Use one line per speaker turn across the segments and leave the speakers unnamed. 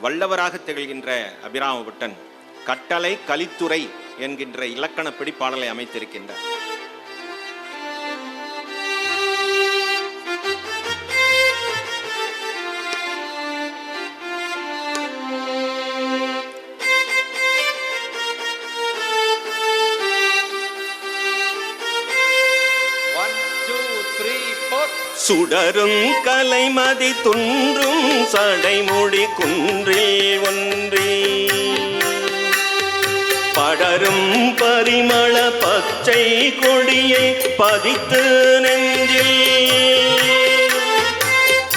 வல்லவராக திகழ்கின்ற அபிராமபட்டன் கட்டளை கலித்துறை என்கின்ற இலக்கணப்படி பாடலை அமைத்திருக்கின்றார். சுடரும் கலைமதி துன்றும் சடைமுடி குன்றில் ஒன்றே படரும் பரிமள பச்சை கொடியை பதித்து நெஞ்சில்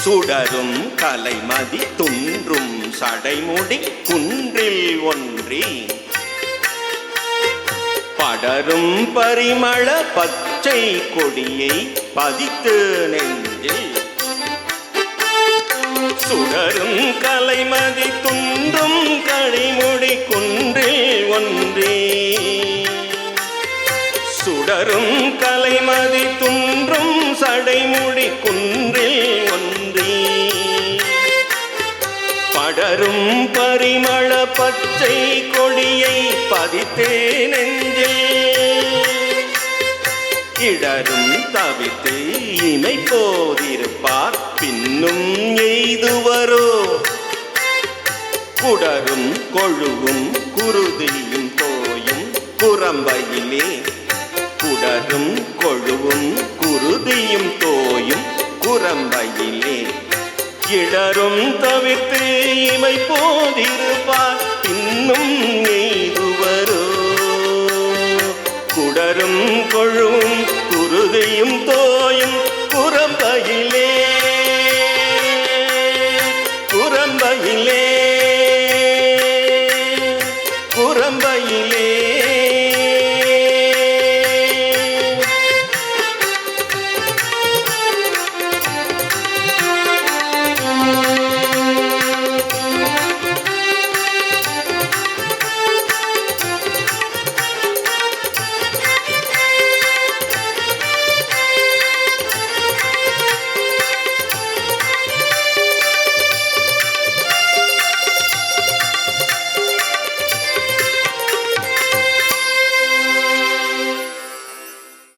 சுடரும் கலைமதி துன்றும் சடைமுடி குன்றில் ஒன்றே படரும் பரிமள பச்சை கொடியை பதித்து நெஞ்சில் சுடரும் கலைமதி துன்றும் கடைமுடி குன்றில் ஒன்றே சுடரும் கலைமதி துன்றும் சடைமுடி குன்றில் ஒன்றே படரும் பரிமள பச்சை கொடியை பதித்தே நெஞ்சில் இடரும் தவித்து இமை போதிருப்பார் பின்னும் எய்துவரோ குடரும் கொழுவும் குருதியும் தோயும் குரம்பையிலே குடரும் கொழுவும் குருதியும் தோயும் குரம்பையிலே இடரும் தவிர்த்து இமை போதிருப்பார் இன்னும் எய்துவரோ குடரும் கொழு